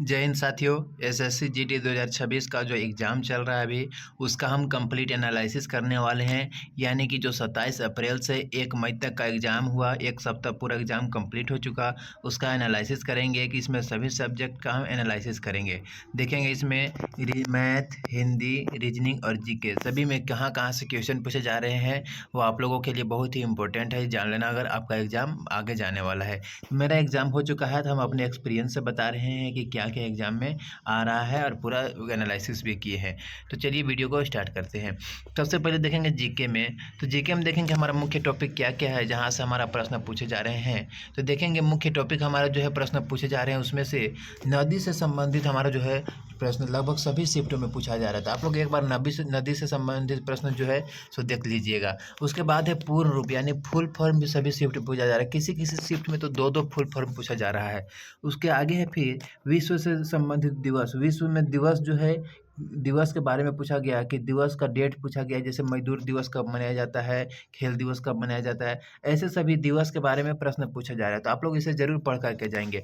जय हिंद साथियों। SSC GD 2026 का जो एग्ज़ाम चल रहा है अभी, उसका हम कंप्लीट एनालिसिस करने वाले हैं। यानी कि जो 27 अप्रैल से 1 मई तक का एग्ज़ाम हुआ, एक सप्ताह पूरा एग्ज़ाम कंप्लीट हो चुका, उसका एनालिसिस करेंगे कि इसमें सभी सब्जेक्ट का हम एनालिसिस करेंगे। देखेंगे इसमें मैथ, हिंदी, रीजनिंग और जीके सभी में कहाँ कहाँ से क्वेश्चन पूछे जा रहे हैं, वो आप लोगों के लिए बहुत ही इंपॉर्टेंट है जान लेना अगर आपका एग्ज़ाम आगे जाने वाला है। मेरा एग्ज़ाम हो चुका है तो हम अपने एक्सपीरियंस से बता रहे हैं कि क्या क्या एग्ज़ाम में आ रहा है और पूरा एनालिसिस भी किए हैं। तो चलिए वीडियो को स्टार्ट करते हैं। सबसे पहले देखेंगे जीके में। तो जीके में देखेंगे हमारा मुख्य टॉपिक क्या क्या है, जहाँ से हमारा प्रश्न पूछे जा रहे हैं। तो देखेंगे मुख्य टॉपिक हमारा जो है प्रश्न पूछे जा रहे हैं, उसमें से नदी से संबंधित हमारा जो है प्रश्न लगभग सभी शिफ्टों में पूछा जा रहा था। आप लोग एक बार नदी से संबंधित प्रश्न जो है सो देख लीजिएगा। उसके बाद है पूर्ण रूप यानी फुल फॉर्म भी सभी शिफ्ट पूछा जा रहा है। किसी किसी शिफ्ट में तो दो दो फुल फॉर्म पूछा जा रहा है। उसके आगे है फिर विश्व से संबंधित दिवस। विश्व में दिवस जो है, दिवस के बारे में पूछा गया कि दिवस का डेट पूछा गया, जैसे मजदूर दिवस कब मनाया जाता है, खेल दिवस कब मनाया जाता है, ऐसे सभी दिवस के बारे में प्रश्न पूछा जा रहा है। तो आप लोग इसे जरूर पढ़ करके जाएंगे।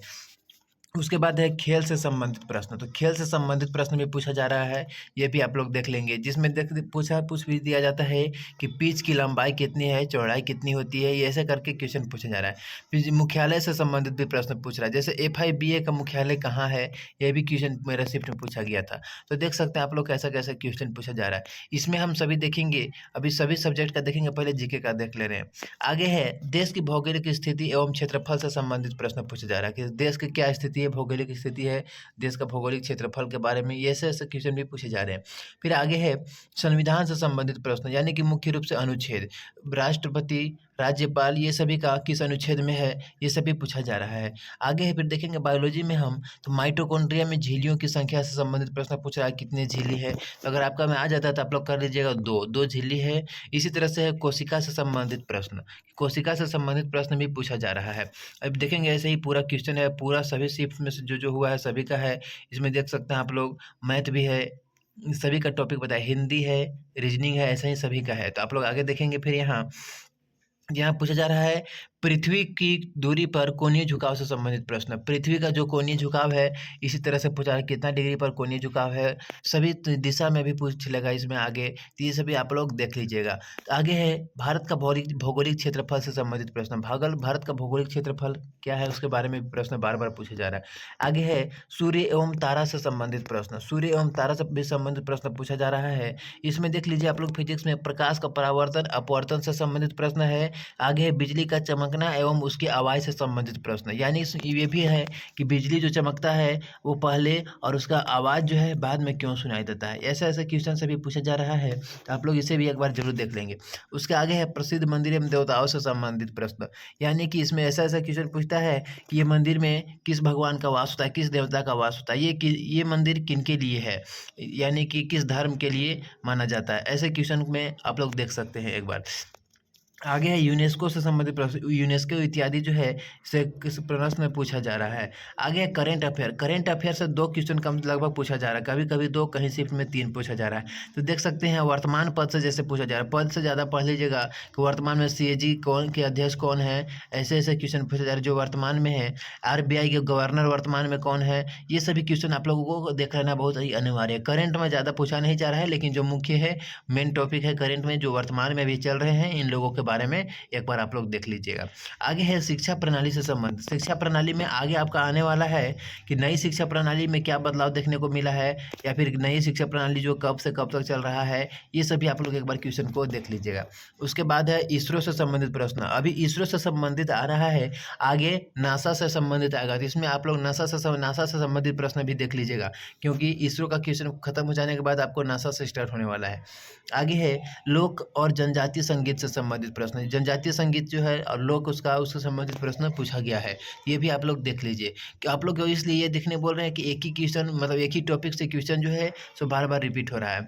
उसके बाद है खेल से संबंधित प्रश्न। तो खेल से संबंधित प्रश्न भी पूछा जा रहा है, ये भी आप लोग देख लेंगे, जिसमें पूछ भी दिया जाता है कि पिच की लंबाई कितनी है, चौड़ाई कितनी होती है, ये ऐसे करके क्वेश्चन पूछा जा रहा है। फिर मुख्यालय से संबंधित भी प्रश्न पूछ रहा है, जैसे FIBA का मुख्यालय कहाँ है, ये भी क्वेश्चन मेरा शिफ्ट में पूछा गया था। तो देख सकते हैं आप लोग कैसा कैसा क्वेश्चन पूछा जा रहा है। इसमें हम सभी देखेंगे, अभी सभी सब्जेक्ट का देखेंगे, पहले जीके का देख ले रहे हैं। आगे है देश की भौगोलिक स्थिति एवं क्षेत्रफल से संबंधित प्रश्न पूछा जा रहा है कि देश की क्या स्थिति है, भौगोलिक स्थिति है, देश का भौगोलिक क्षेत्रफल के बारे में, ये ऐसे ऐसे क्वेश्चन भी पूछे जा रहे हैं। फिर आगे है संविधान से संबंधित प्रश्न, यानी कि मुख्य रूप से अनुच्छेद, राष्ट्रपति, राज्यपाल, ये सभी का किस अनुच्छेद में है, ये सभी पूछा जा रहा है। आगे है फिर देखेंगे बायोलॉजी में हम, तो माइटोकॉन्ड्रिया में झिल्लियों की संख्या से संबंधित प्रश्न पूछ रहा है, कितनी झिल्ली है। तो अगर आपका में आ जाता है तो आप लोग कर लीजिएगा, दो झिल्ली है। इसी तरह से है कोशिका से संबंधित प्रश्न, कोशिका से संबंधित प्रश्न भी पूछा जा रहा है। अब देखेंगे ऐसे ही पूरा क्वेश्चन है, पूरा सभी शिफ्ट में से जो हुआ है सभी का है। इसमें देख सकते हैं आप लोग, मैथ भी है, सभी का टॉपिक बताया, हिंदी है, रीजनिंग है, ऐसा ही सभी का है। तो आप लोग आगे देखेंगे फिर यहाँ पूछा जा रहा है पृथ्वी की दूरी पर कोणीय झुकाव से संबंधित प्रश्न। पृथ्वी का जो कोणीय झुकाव है, इसी तरह से पूछा है कितना डिग्री पर कोणीय झुकाव है, सभी दिशा में भी पूछ लेगा इसमें आगे। तो ये सभी आप लोग देख लीजिएगा। तो आगे है भारत का भौगोलिक क्षेत्रफल से संबंधित प्रश्न। भारत का भौगोलिक क्षेत्रफल क्या है, उसके बारे में प्रश्न बार बार पूछा जा रहा है। आगे है सूर्य एवं तारा से संबंधित प्रश्न। सूर्य एवं तारा से भी संबंधित प्रश्न पूछा जा रहा है। इसमें देख लीजिए आप लोग, फिजिक्स में प्रकाश का परावर्तन अपवर्तन से संबंधित प्रश्न है। आगे है बिजली का चमकना एवं उसकी आवाज़ से संबंधित प्रश्न, यानी ये भी है कि बिजली जो चमकता है वो पहले और उसका आवाज़ जो है बाद में क्यों सुनाई देता है, ऐसे ऐसे क्वेश्चन से भी पूछा जा रहा है। तो आप लोग इसे भी एक बार जरूर देख लेंगे। उसके आगे है प्रसिद्ध मंदिर एवं देवताओं से संबंधित प्रश्न, यानी कि इसमें ऐसा ऐसा क्वेश्चन पूछता है कि ये मंदिर में किस भगवान का वास होता है, किस देवता का वास होता है, ये मंदिर किन के लिए है, यानी कि किस धर्म के लिए माना जाता है। ऐसे क्वेश्चन में आप लोग देख सकते हैं एक बार। आगे है यूनेस्को से संबंधित प्रश्न, यूनेस्को इत्यादि जो है से किस प्रश्न में पूछा जा रहा है। आगे है करंट अफेयर। करंट अफेयर से 2 क्वेश्चन कम लगभग पूछा जा रहा है, कभी कभी 2, कहीं शिफ्ट में 3 पूछा जा रहा है। तो देख सकते हैं वर्तमान पद से जैसे पूछा जा रहा है, पद से ज़्यादा पढ़ लीजिएगा कि वर्तमान में CAG कौन के अध्यक्ष कौन है, ऐसे ऐसे क्वेश्चन पूछा जा रहा है जो वर्तमान में है। RBI के गवर्नर वर्तमान में कौन है, ये सभी क्वेश्चन आप लोगों को देख लेना बहुत ही अनिवार्य है। करंट में ज़्यादा पूछा नहीं जा रहा है, लेकिन जो मुख्य है, मेन टॉपिक है करंट में जो वर्तमान में भी चल रहे हैं, इन लोगों के बारे में एक बार आप लोग देख लीजिएगा। आगे है शिक्षा प्रणाली से संबंधित। शिक्षा प्रणाली में आगे आपका आने वाला है कि नई शिक्षा प्रणाली में क्या बदलाव देखने को मिला है, या फिर नई शिक्षा प्रणाली जो कब से कब तक चल रहा है, ये सभी आप लोग एक बार क्वेश्चन को देख लीजिएगा। उसके बाद है इसरो से संबंधित प्रश्न। अभी इसरो से संबंधित आ रहा है, आगे नासा से संबंधित आएगा। तो इसमें आप लोग नासा से संबंधित प्रश्न भी देख लीजिएगा, क्योंकि इसरो का क्वेश्चन खत्म हो जाने के बाद आपको नासा से स्टार्ट होने वाला है। आगे है लोक और जनजातीय संगीत से संबंधित प्रश्न। जनजातीय संगीत जो है और लोक उससे संबंधित प्रश्न पूछा गया है, ये भी आप लोग देख लीजिए। कि आप लोग इसलिए ये देखने बोल रहे हैं कि एक ही क्वेश्चन, मतलब एक ही टॉपिक से क्वेश्चन जो है सो बार बार रिपीट हो रहा है।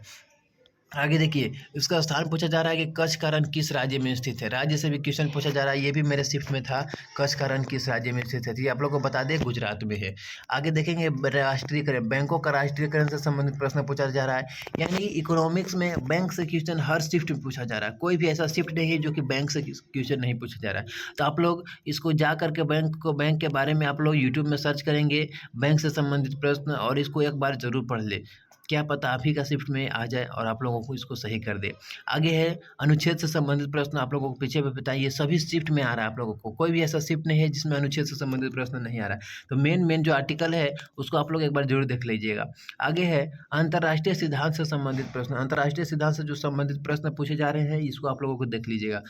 आगे देखिए, उसका स्थान पूछा जा रहा है कि कच्छ का रण किस राज्य में स्थित है। राज्य से भी क्वेश्चन पूछा जा रहा है, ये भी मेरे शिफ्ट में था। कच्छ का रण किस राज्य में स्थित है, तो ये आप लोग को बता दें गुजरात में है। आगे देखेंगे राष्ट्रीयकरण, बैंकों का राष्ट्रीयकरण से संबंधित प्रश्न पूछा जा रहा है। यानी कि इकोनॉमिक्स में बैंक से क्वेश्चन हर शिफ्ट में पूछा जा रहा है, कोई भी ऐसा शिफ्ट नहीं है जो कि बैंक से क्वेश्चन नहीं पूछा जा रहा है। तो आप लोग इसको जा करके बैंक के बारे में आप लोग यूट्यूब में सर्च करेंगे बैंक से संबंधित प्रश्न, और इसको एक बार जरूर पढ़ ले, क्या पता आप ही का शिफ्ट में आ जाए और आप लोगों को इसको सही कर दे। आगे है अनुच्छेद से संबंधित प्रश्न, आप लोगों को पीछे पे बताइए, ये सभी शिफ्ट में आ रहा है आप लोगों को, कोई भी ऐसा शिफ्ट नहीं है जिसमें अनुच्छेद से संबंधित प्रश्न नहीं आ रहा है। तो मेन जो आर्टिकल है उसको आप लोग एक बार जरूर देख लीजिएगा। आगे है अंतर्राष्ट्रीय सिद्धांत से संबंधित प्रश्न, अंतर्राष्ट्रीय सिद्धांत से जो संबंधित प्रश्न पूछे जा रहे हैं इसको आप लोगों को देख लीजिएगा।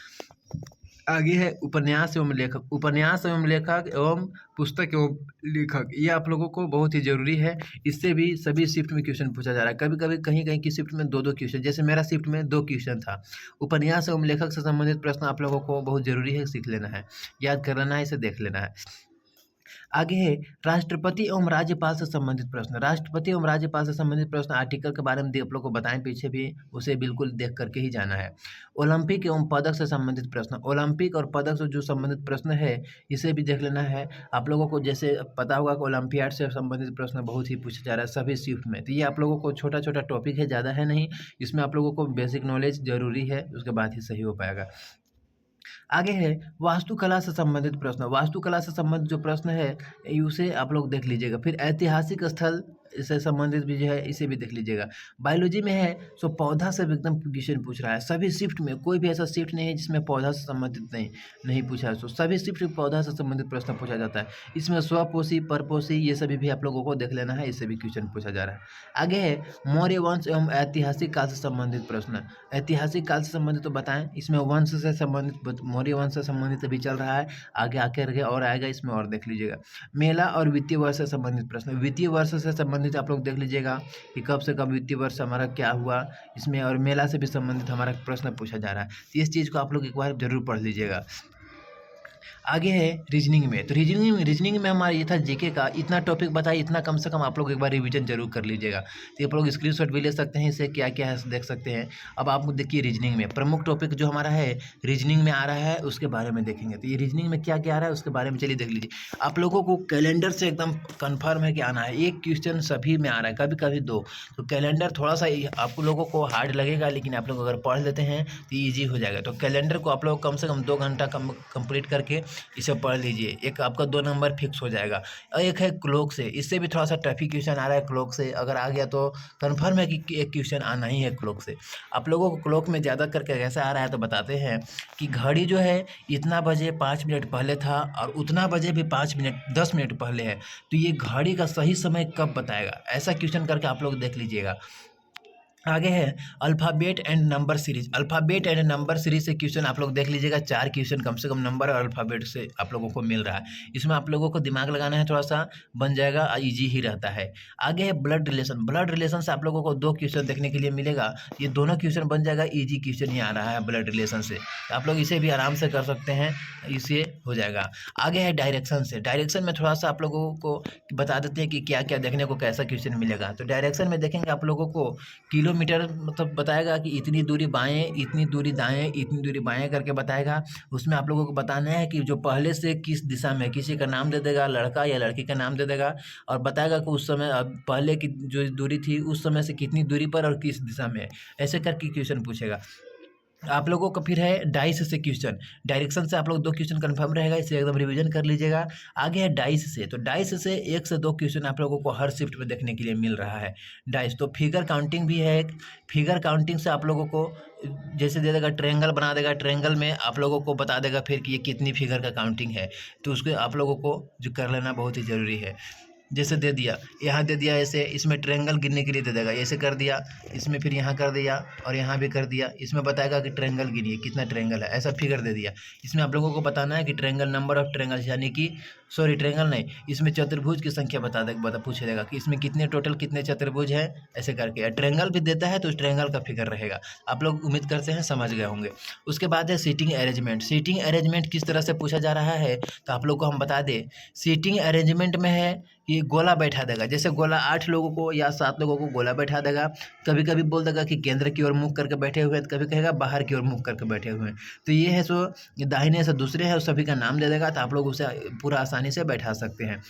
आगे है उपन्यास एवं लेखक, उपन्यास एवं लेखक एवं पुस्तक एवं लेखक, ये आप लोगों को बहुत ही जरूरी है। इससे भी सभी शिफ्ट में क्वेश्चन पूछा जा रहा है, कभी कभी कहीं कहीं की शिफ्ट में दो क्वेश्चन, जैसे मेरा शिफ्ट में 2 क्वेश्चन था। उपन्यास एवं लेखक से संबंधित प्रश्न आप लोगों को बहुत जरूरी है, सीख लेना है, याद कर लेना है, इसे देख लेना है। आगे है राष्ट्रपति एवं राज्यपाल से संबंधित प्रश्न, राष्ट्रपति एवं राज्यपाल से संबंधित प्रश्न आर्टिकल के बारे में आप लोग को बताएं पीछे भी, उसे बिल्कुल देख करके ही जाना है। ओलंपिक एवं पदक से संबंधित प्रश्न, ओलंपिक और पदक से जो संबंधित प्रश्न है इसे भी देख लेना है। आप लोगों को जैसे पता होगा कि ओलंपियाड से संबंधित प्रश्न बहुत ही पूछा जा रहा है सभी शिफ्ट में, तो ये आप लोगों को छोटा छोटा टॉपिक है, ज़्यादा है नहीं, इसमें आप लोगों को बेसिक नॉलेज जरूरी है, उसके बाद ही सही हो पाएगा। आगे है वास्तुकला से संबंधित प्रश्न, वास्तुकला से संबंधित जो प्रश्न है उसे आप लोग देख लीजिएगा। फिर ऐतिहासिक स्थल से संबंधित भी जो है इसे भी देख लीजिएगा। बायोलॉजी में है सो पौधा से एकदम क्वेश्चन पूछ रहा है, सभी शिफ्ट में कोई भी ऐसा शिफ्ट नहीं है जिसमें पौधा से संबंधित नहीं पूछा है, सो सभी शिफ्ट में पौधा से संबंधित प्रश्न पूछा जाता है। इसमें स्वपोषी परपोषी ये सभी भी आप लोगों को देख लेना है, इससे भी क्वेश्चन पूछा जा रहा है। आगे है मौर्य वंश एवं ऐतिहासिक काल से संबंधित प्रश्न, ऐतिहासिक काल से संबंधित तो बताएं, इसमें वंश से संबंधित मौर्य वंश से संबंधित भी चल रहा है, आगे आके और आएगा, इसमें और देख लीजिएगा। मेला और वित्तीय वर्ष से संबंधित प्रश्न, वित्तीय वर्ष से संबंधित आप लोग देख लीजिएगा कि कब से कब वित्तीय वर्ष हमारा क्या हुआ इसमें, और मेला से भी संबंधित हमारा प्रश्न पूछा जा रहा है, तो इस चीज़ को आप लोग एक बार जरूर पढ़ लीजिएगा। आगे है रीजनिंग में, तो रीजनिंग में हमारा ये था जीके का, इतना टॉपिक बताइए, इतना कम से कम आप लोग एक बार रिवीजन जरूर कर लीजिएगा। तो आप लोग स्क्रीनशॉट भी ले सकते हैं, इसे क्या क्या है देख सकते हैं। अब आप देखिए रीजनिंग में प्रमुख टॉपिक जो हमारा है रीजनिंग में आ रहा है उसके बारे में देखेंगे, तो ये रीजनिंग में क्या क्या आ रहा है उसके बारे में चलिए देख लीजिए। आप लोगों को कैलेंडर से एकदम कन्फर्म है कि आना है, एक क्वेश्चन सभी में आ रहा है, कभी कभी 2, तो कैलेंडर थोड़ा सा आप लोगों को हार्ड लगेगा, लेकिन आप लोग अगर पढ़ लेते हैं तो ईजी हो जाएगा। तो कैलेंडर को आप लोग कम से कम 2 घंटा कंप्लीट करके इसे पढ़ लीजिए, एक आपका 2 नंबर फिक्स हो जाएगा। और एक है क्लॉक से, इससे भी थोड़ा सा टफी क्वेश्चन आ रहा है, क्लॉक से अगर आ गया तो कंफर्म है कि एक क्वेश्चन आना ही है क्लॉक से। आप लोगों को क्लॉक में ज़्यादा करके कैसा आ रहा है तो बताते हैं कि घड़ी जो है इतना बजे 5 मिनट पहले था और उतना बजे भी 10 मिनट पहले है, तो ये घड़ी का सही समय कब बताएगा, ऐसा क्वेश्चन करके आप लोग देख लीजिएगा। आगे है alphabet and number series, alphabet and number series से क्वेश्चन आप लोग देख लीजिएगा, 4 क्वेश्चन कम से कम नंबर और अल्फ़ाबेट से आप लोगों को मिल रहा है, इसमें आप लोगों को दिमाग लगाना है, थोड़ा सा बन जाएगा, इजी ही रहता है। आगे है ब्लड रिलेशन, ब्लड रिलेशन से आप लोगों को 2 क्वेश्चन देखने के लिए मिलेगा, ये दोनों क्वेश्चन बन जाएगा, ईजी क्वेश्चन ही आ रहा है ब्लड रिलेशन से, आप लोग इसे भी आराम से कर सकते हैं, इसे हो जाएगा। आगे है डायरेक्शन से, डायरेक्शन में थोड़ा सा आप लोगों को बता देते हैं कि क्या क्या देखने को कैसा क्वेश्चन मिलेगा। तो डायरेक्शन में देखेंगे आप लोगों को किलोमीटर मतलब बताएगा कि इतनी दूरी बाएं, इतनी दूरी दाएं, इतनी दूरी बाएं करके बताएगा। उसमें आप लोगों को बताना है कि जो पहले से किस दिशा में, किसी का नाम दे देगा, लड़का या लड़की का नाम दे देगा, और बताएगा कि उस समय पहले की जो दूरी थी उस समय से कितनी दूरी पर और किस दिशा में, ऐसे करके क्वेश्चन पूछेगा। आप लोगों को फिर है डाइस से क्वेश्चन, डायरेक्शन से आप लोग 2 क्वेश्चन कंफर्म रहेगा, इसे एकदम रिवीजन कर लीजिएगा। आगे है डाइस से, तो डाइस से 1 से 2 क्वेश्चन आप लोगों को हर शिफ्ट में देखने के लिए मिल रहा है। डाइस तो फिगर काउंटिंग भी है एक, फिगर काउंटिंग से आप लोगों को जैसे दे देगा ट्रायंगल बना देगा, ट्रायंगल में आप लोगों को बता देगा फिर कि ये कितनी फिगर का काउंटिंग है, तो उसको आप लोगों को जो कर लेना बहुत ही ज़रूरी है। जैसे दे दिया, यहाँ दे दिया ऐसे, इसमें ट्रायंगल गिनने के लिए दे देगा, ऐसे कर दिया, इसमें फिर यहाँ कर दिया और यहाँ भी कर दिया, इसमें बताएगा कि ट्रायंगल गिनिए कितना ट्रायंगल है, ऐसा फिगर दे दिया। इसमें आप लोगों को बताना है कि ट्रायंगल नंबर ऑफ ट्रायंगल, यानी कि सॉरी ट्रायंगल नहीं, इसमें चतुर्भुज की संख्या बता पूछ देगा कि इसमें कितने टोटल कितने चतुर्भुज हैं, ऐसे करके। ट्रायंगल भी देता है तो ट्रायंगल का फिगर रहेगा। आप लोग उम्मीद करते हैं समझ गए होंगे। उसके बाद है सीटिंग अरेंजमेंट। सीटिंग अरेंजमेंट किस तरह से पूछा जा रहा है तो आप लोग को हम बता दें। सीटिंग अरेंजमेंट में है कि गोला बैठा देगा, जैसे गोला 8 लोगों को या 7 लोगों को गोला बैठा देगा। कभी कभी बोल देगा कि केंद्र की ओर मुख करके बैठे हुए हैं, तो कभी कहेगा बाहर की ओर मुख करके बैठे हुए हैं। तो ये है सो दाहिने से दूसरे है, उस सभी का नाम दे देगा, तो आप लोग उसे पूरा आसानी से बैठा सकते हैं।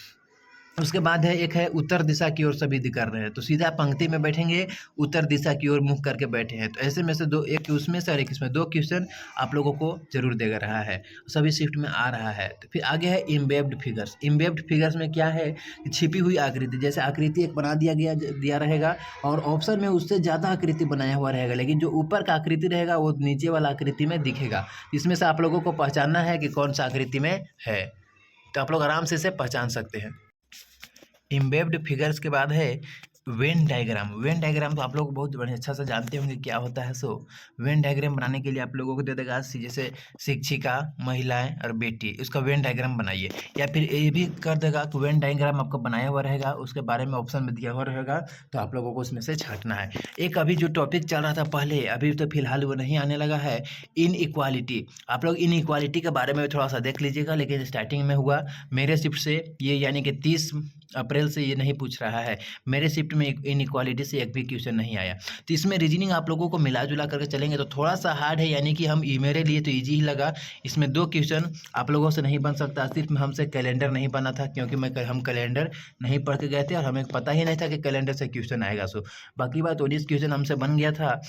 उसके बाद है एक है उत्तर दिशा की ओर सभी कर रहे हैं, तो सीधा पंक्ति में बैठेंगे, उत्तर दिशा की ओर मुख करके बैठे हैं। तो ऐसे में से दो, एक उसमें से और एक इसमें, 2 क्वेश्चन आप लोगों को जरूर देगा रहा है, सभी शिफ्ट में आ रहा है। तो फिर आगे है इम्बेब्ड फिगर्स। इम्बेब्ड फिगर्स में क्या है, छिपी हुई आकृति, जैसे आकृति एक बना दिया रहेगा और ऑप्शन में उससे ज़्यादा आकृति बनाया हुआ रहेगा, लेकिन जो ऊपर का आकृति रहेगा वो नीचे वाला आकृति में दिखेगा। इसमें से आप लोगों को पहचानना है कि कौन सा आकृति में है, तो आप लोग आराम से इसे पहचान सकते हैं। इम्बेब्ड फिगर्स के बाद है वेन डायग्राम। वेन डायग्राम तो आप लोग बहुत बढ़िया अच्छा से जानते होंगे क्या होता है। सो वेन डायग्राम बनाने के लिए आप लोगों को दे देगा जैसे शिक्षिका, महिलाएं और बेटी, इसका वेन डायग्राम बनाइए। या फिर ये भी कर देगा कि वेन डायग्राम आपका बनाया हुआ रहेगा, उसके बारे में ऑप्शन में दिया हुआ रहेगा, तो आप लोगों को उसमें से छांटना है। एक अभी जो टॉपिक चल रहा था पहले, अभी तो फिलहाल वो नहीं आने लगा है, इन इक्वालिटी। आप लोग इन इक्वालिटी के बारे में थोड़ा सा देख लीजिएगा, लेकिन स्टार्टिंग में हुआ मेरे शिफ्ट से ये, यानी कि 30 अप्रैल से ये नहीं पूछ रहा है। मेरे शिफ्ट में इन इक्वालिटी से एक भी क्वेश्चन नहीं आया। तो इसमें रीजनिंग आप लोगों को मिला जुला करके चलेंगे तो थोड़ा सा हार्ड है, यानी कि मेरे लिए तो ईजी ही लगा। इसमें 2 क्वेश्चन आप लोगों से नहीं बन सकता। सिर्फ हमसे कैलेंडर नहीं बना था, क्योंकि हम कैलेंडर नहीं पढ़ के गए थे और हमें पता ही नहीं था कि कैलेंडर से क्वेश्चन आएगा। सो बाकी बात 19 क्वेश्चन हमसे बन गया था।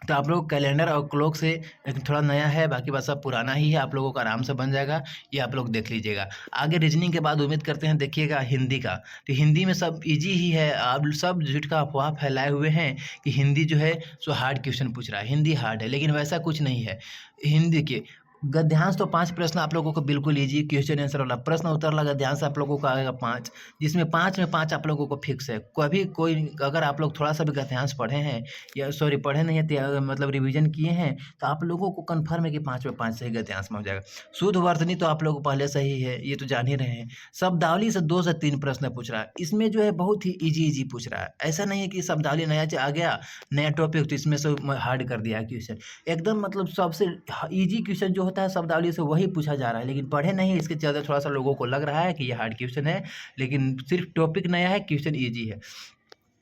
तो आप लोग कैलेंडर और क्लॉक से थोड़ा नया है, बाकी बात सब पुराना ही है, आप लोगों का आराम से बन जाएगा, ये आप लोग देख लीजिएगा। आगे रीजनिंग के बाद उम्मीद करते हैं देखिएगा हिंदी का। तो हिंदी में सब इजी ही है। आप सब झूठ का अफवाह फैलाए हुए हैं कि हिंदी जो है सो हार्ड क्वेश्चन पूछ रहा है। हिंदी हार्ड है, लेकिन वैसा कुछ नहीं है। हिंदी के गद्यांश तो 5 प्रश्न आप लोगों को बिल्कुल इजी क्वेश्चन आंसर वाला प्रश्न उत्तर लगा, गद्यांश आप लोगों को आएगा 5, जिसमें 5 में 5 आप लोगों को फिक्स है। कभी कोई अगर आप लोग थोड़ा सा भी गद्यांश पढ़े हैं, या सॉरी पढ़े नहीं है, मतलब रिवीजन किए हैं, तो आप लोगों को कन्फर्म है कि 5 में 5 सही गद्यांश में हो जाएगा। शुद्ध वर्तनी तो आप लोग पहले से ही है, ये तो जान ही रहे हैं। शब्दावली से 2 से 3 प्रश्न पूछ रहा है, इसमें जो है बहुत ही ईजी पूछ रहा है। ऐसा नहीं है कि शब्दावली नया आ गया, नया टॉपिक तो इसमें से हार्ड कर दिया क्वेश्चन। एकदम मतलब सबसे ईजी क्वेश्चन जो होता है शब्दावली से वही पूछा जा रहा है, लेकिन पढ़े नहीं, इसके चलते थोड़ा सा लोगों को लग रहा है कि ये हार्ड क्वेश्चन है, लेकिन सिर्फ टॉपिक नया है, क्वेश्चन ईजी है।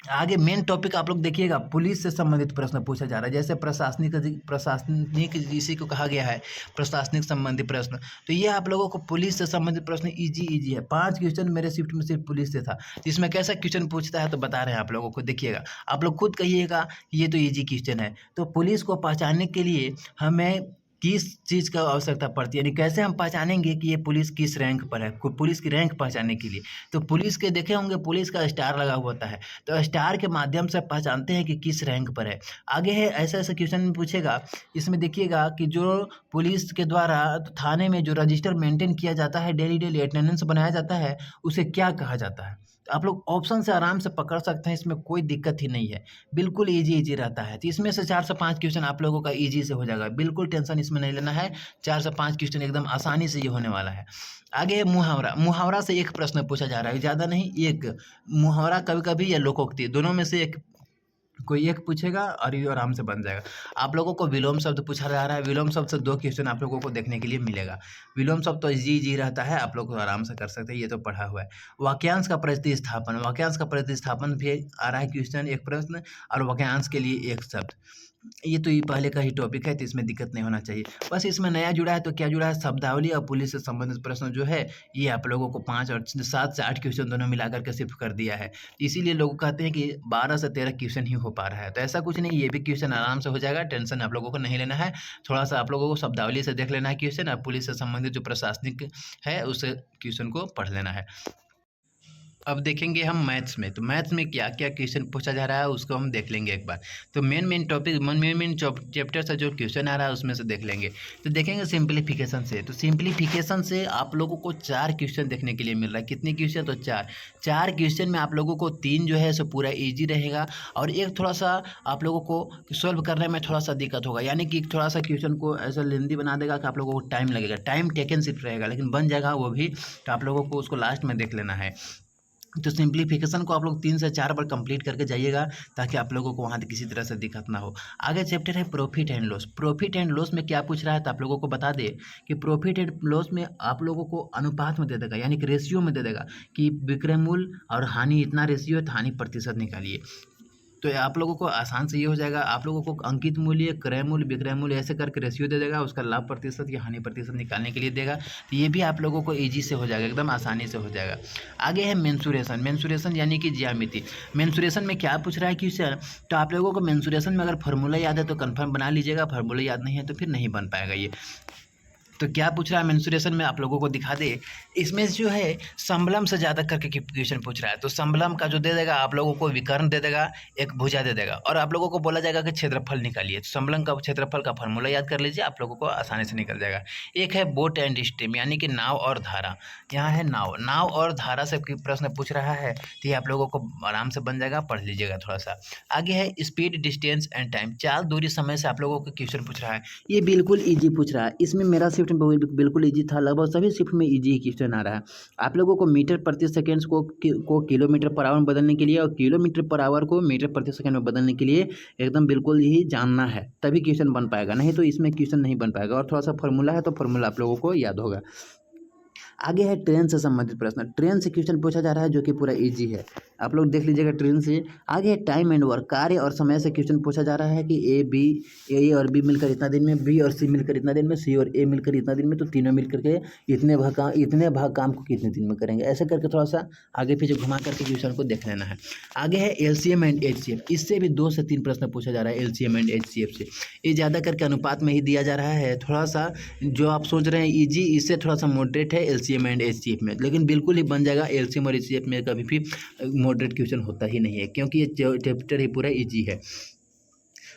आगे मेन टॉपिक आप लोग देखिएगा, पुलिस से संबंधित प्रश्न पूछा जा रहा है। जैसे प्रशासनिक इसी को कहा गया है प्रशासनिक संबंधी प्रश्न, तो ये आप लोगों को पुलिस से संबंधित प्रश्न इजी है। 5 क्वेश्चन मेरे शिफ्ट में सिर्फ पुलिस से था। इसमें कैसा क्वेश्चन पूछता है तो बता रहे हैं आप लोगों को, देखिएगा आप लोग खुद कहिएगा ये तो ईजी क्वेश्चन है। तो पुलिस को पहचानने के लिए हमें किस चीज़ का आवश्यकता पड़ती है, यानी कैसे हम पहचानेंगे कि ये पुलिस किस रैंक पर है, पुलिस की रैंक पहचानने के लिए। तो पुलिस के देखे होंगे, पुलिस का स्टार लगा हुआ होता है, तो स्टार के माध्यम से पहचानते हैं कि किस रैंक पर है। आगे है ऐसा ऐसा क्वेश्चन में पूछेगा, इसमें देखिएगा कि जो पुलिस के द्वारा थाने में जो रजिस्टर मेंटेन किया जाता है, डेली अटेंडेंस बनाया जाता है, उसे क्या कहा जाता है। तो आप लोग ऑप्शन से आराम से पकड़ सकते हैं, इसमें कोई दिक्कत ही नहीं है, बिल्कुल इजी रहता है। तो इसमें से 4 से 5 क्वेश्चन आप लोगों का इजी से हो जाएगा, बिल्कुल टेंशन इसमें नहीं लेना है। 4 से 5 क्वेश्चन एकदम आसानी से ये होने वाला है। आगे है मुहावरा। मुहावरा से एक प्रश्न पूछा जा रहा है, ज़्यादा नहीं, एक मुहावरा कभी कभी या लोकोक्ति, दोनों में से एक कोई एक पूछेगा और ये आराम से बन जाएगा। आप लोगों को विलोम शब्द पूछा जा रहा है, विलोम शब्द से 2 क्वेश्चन आप लोगों को देखने के लिए मिलेगा। विलोम शब्द तो इजी रहता है, आप लोग को आराम से कर सकते हैं, ये तो पढ़ा हुआ है। वाक्यांश का प्रतिस्थापन, वाक्यांश का प्रतिस्थापन भी आ रहा है क्वेश्चन, एक प्रश्न, और वाक्यांश के लिए एक शब्द। ये तो ये पहले का ही टॉपिक है, तो इसमें दिक्कत नहीं होना चाहिए। बस इसमें नया जुड़ा है तो क्या जुड़ा है, शब्दावली और पुलिस से संबंधित प्रश्न जो है ये आप लोगों को 5 और 7 से 8 क्वेश्चन दोनों मिलाकर के सिर्फ कर दिया है। इसीलिए लोग कहते हैं कि 12 से 13 क्वेश्चन ही हो पा रहा है, तो ऐसा कुछ नहीं, ये भी क्वेश्चन आराम से हो जाएगा, टेंशन आप लोगों को नहीं लेना है। थोड़ा सा आप लोगों को शब्दावली से देख लेना है क्वेश्चन, और पुलिस से संबंधित जो प्रशासनिक है उस क्वेश्चन को पढ़ लेना है। अब देखेंगे हम मैथ्स में, तो मैथ्स में क्या क्या क्वेश्चन पूछा जा रहा है उसको हम देख लेंगे एक बार। तो मेन टॉपिक मेन चैप्टर से जो क्वेश्चन आ रहा है उसमें से देख लेंगे। तो देखेंगे सिंप्लीफिकेशन से, तो सिंप्लीफिकेशन से आप लोगों को 4 क्वेश्चन देखने के लिए मिल रहा है। कितने क्वेश्चन? तो 4 क्वेश्चन में आप लोगों को 3 जो है सो पूरा ईजी रहेगा और एक थोड़ा सा आप लोगों को सॉल्व करने में थोड़ा सा दिक्कत होगा, यानी कि थोड़ा सा क्वेश्चन को ऐसा लेंदी बना देगा कि आप लोगों को टाइम लगेगा, टाइम टेकन सिर्फ रहेगा, लेकिन बन जाएगा वो भी। तो आप लोगों को उसको लास्ट में देख लेना है। तो सिंप्लीफिकेशन को आप लोग 3 से 4 बार कंप्लीट करके जाइएगा, ताकि आप लोगों को वहाँ किसी तरह से दिक्कत ना हो। आगे चैप्टर है profit and loss. Profit and loss में क्या पूछ रहा है, तो आप लोगों को बता दे कि प्रॉफिट एंड लॉस में आप लोगों को अनुपात में दे देगा, यानी कि रेशियो में दे देगा कि विक्रय मूल्य और हानि इतना रेशियो है, तो हानि प्रतिशत निकालिए। तो आप लोगों को आसान से ये हो जाएगा, आप लोगों को अंकित मूल्य, क्रय मूल्य, विक्रय मूल्य ऐसे करके रेशियो दे देगा, उसका लाभ प्रतिशत या हानि प्रतिशत निकालने के लिए देगा। तो ये भी आप लोगों को ईजी से हो जाएगा, एकदम आसानी से हो जाएगा। आगे है मेंसुरेशन। मेंसुरेशन यानी कि ज्यामिति। मेंसुरेशन में क्या पूछ रहा है क्वेश्चन, तो आप लोगों को मेंसुरेशन में अगर फार्मूला याद है तो कन्फर्म बना लीजिएगा, फार्मूला याद नहीं है तो फिर नहीं बन पाएगा ये। तो क्या पूछ रहा है मेंसुरेशन में, आप लोगों को दिखा दे। इसमें जो है संबलम से ज़्यादा करके क्वेश्चन पूछ रहा है, तो संबलम का जो दे देगा आप लोगों को विकर्ण दे देगा, एक भुजा दे देगा, और आप लोगों को बोला जाएगा कि क्षेत्रफल निकालिए। तो संबलम का क्षेत्रफल का फॉर्मूला याद कर लीजिए, आप लोगों को आसानी से निकल जाएगा। एक है बोट एंड स्ट्रीम, यानी कि नाव और धारा। यहाँ है नाव और धारा से प्रश्न पूछ रहा है, तो ये आप लोगों को आराम से बन जाएगा, पढ़ लीजिएगा थोड़ा सा। आगे है स्पीड, डिस्टेंस एंड टाइम। चाल, दूरी, समय से आप लोगों को क्वेश्चन पूछ रहा है। ये बिल्कुल ईजी पूछ रहा है, इसमें मेरा शिफ्ट बिल्कुल ईजी था, लगभग सभी शिफ्ट में ईजी ही क्वेश्चन आ रहा है। आप लोगों को मीटर प्रति सेकेंड को किलोमीटर पर आवर में बदलने के लिए और किलोमीटर पर आवर को मीटर प्रति सेकेंड में बदलने के लिए एकदम बिल्कुल ही जानना है, तभी क्वेश्चन बन पाएगा, नहीं तो इसमें क्वेश्चन नहीं बन पाएगा। और थोड़ा सा फॉर्मूला है तो फॉर्मूला आप लोगों को याद होगा। आगे है ट्रेन से संबंधित प्रश्न। ट्रेन से क्वेश्चन पूछा जा रहा है, जो कि पूरा इजी है, आप लोग देख लीजिएगा ट्रेन से। आगे है टाइम एंड वर्क। कार्य और समय से क्वेश्चन पूछा जा रहा है कि ए और बी मिलकर इतना दिन में, बी और सी मिलकर इतना दिन में, सी और ए मिलकर इतना दिन में, तो तीनों मिलकर के इतने भाग काम को कितने दिन में करेंगे, ऐसे करके थोड़ा सा आगे पीछे घुमा करके क्वेश्चन को देख लेना है। आगे है एलसीएम एंड एचसीएफ। इससे भी 2 से 3 प्रश्न पूछा जा रहा है एलसीएम एंड एचसीएफ से। ये ज़्यादा करके अनुपात में ही दिया जा रहा है, थोड़ा सा जो आप सोच रहे हैं ईजी, इससे थोड़ा सा मॉडरेट है एलसीएम एंड एचसीएफ में, लेकिन बिल्कुल ही बन जाएगा। एलसीएम और एचसीएफ में कभी भी मॉडरेट क्वेश्चन होता ही नहीं है, क्योंकि ये चैप्टर ही पूरा इजी है।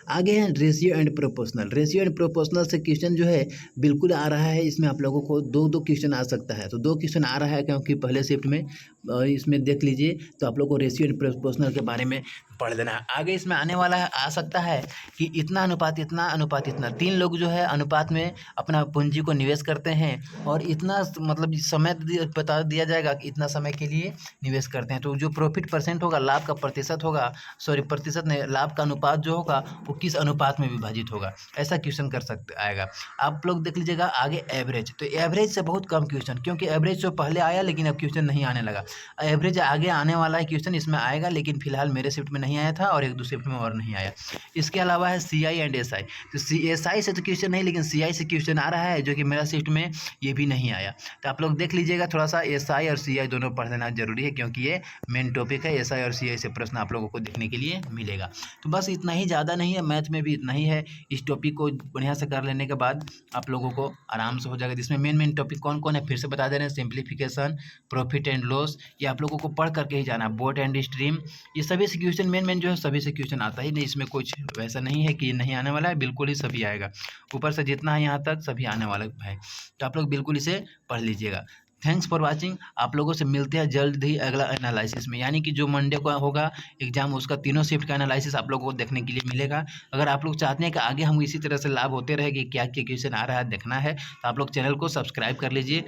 आगे है ratio and proportional. Ratio and proportional से क्वेश्चन जो है बिल्कुल आ रहा है, इसमें आप लोगों को दो क्वेश्चन आ सकता है। तो 2 क्वेश्चन आ रहा है, क्योंकि पहले शिफ्ट में इसमें देख लीजिए, तो आप लोग को रेशियो एंड प्रोपोर्शनल के बारे में पढ़ लेना है। आगे इसमें आने वाला है, आ सकता है कि इतना अनुपात इतना अनुपात इतना, 3 लोग जो है अनुपात में अपना पूंजी को निवेश करते हैं, और इतना मतलब समय बता दिया जाएगा कि इतना समय के लिए निवेश करते हैं। तो जो प्रॉफिट परसेंट होगा, लाभ का प्रतिशत होगा, प्रतिशत नहीं, लाभ का अनुपात जो होगा वो किस अनुपात में विभाजित होगा, ऐसा क्वेश्चन कर सकते आएगा। आप लोग देख लीजिएगा। आगे एवरेज। तो एवरेज से बहुत कम क्वेश्चन, क्योंकि एवरेज तो पहले आया लेकिन अब क्वेश्चन नहीं आने लगा। एवरेज आगे आने वाला है क्वेश्चन, इसमें आएगा, लेकिन फिलहाल मेरे शिफ्ट में नहीं आया था और 1-2 शिफ्ट में और नहीं आया। इसके अलावा है सीआई एंड एसआई। तो एसआई से तो क्वेश्चन नहीं, लेकिन सीआई से क्वेश्चन आ रहा है, जो कि मेरा शिफ्ट में ये भी नहीं आया। तो आप लोग देख लीजिएगा, थोड़ा सा एसआई और सीआई दोनों पढ़ लेना जरूरी है, क्योंकि ये मेन टॉपिक है। एसआई और सीआई से प्रश्न आप लोगों को देखने के लिए मिलेगा। तो बस इतना ही, ज़्यादा नहीं है, मैथ में भी इतना ही है। इस टॉपिक को बढ़िया से कर लेने के बाद आप लोगों को आराम से हो जाएगा। जिसमें मेन टॉपिक कौन कौन है फिर से बता दे रहे हैं। सिंप्लीफिकेशन, प्रॉफिट एंड लॉस, ये आप लोगों को पढ़ करके ही जाना है। बोट एंड स्ट्रीम, ये सभी से क्वेश्चन मेन जो है सभी से क्वेश्चन आता ही नहीं, इसमें कुछ वैसा नहीं है कि नहीं आने वाला है, बिल्कुल ही सभी आएगा। ऊपर से जितना है यहाँ तक सभी आने वाला है, तो आप लोग बिल्कुल इसे पढ़ लीजिएगा। Thanks for watching. आप लोगों से मिलते हैं जल्द ही अगला एनालिसिस में, यानी कि जो मंडे को होगा एग्जाम, उसका तीनों शिफ्ट का एनालिसिस आप लोगों को देखने के लिए मिलेगा। अगर आप लोग चाहते हैं कि आगे हम इसी तरह से लाभ होते रहे कि क्या क्या क्वेश्चन आ रहा है देखना है, तो आप लोग चैनल को सब्सक्राइब कर लीजिए।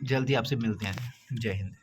जल्द ही आपसे मिलते हैं। जय हिंद।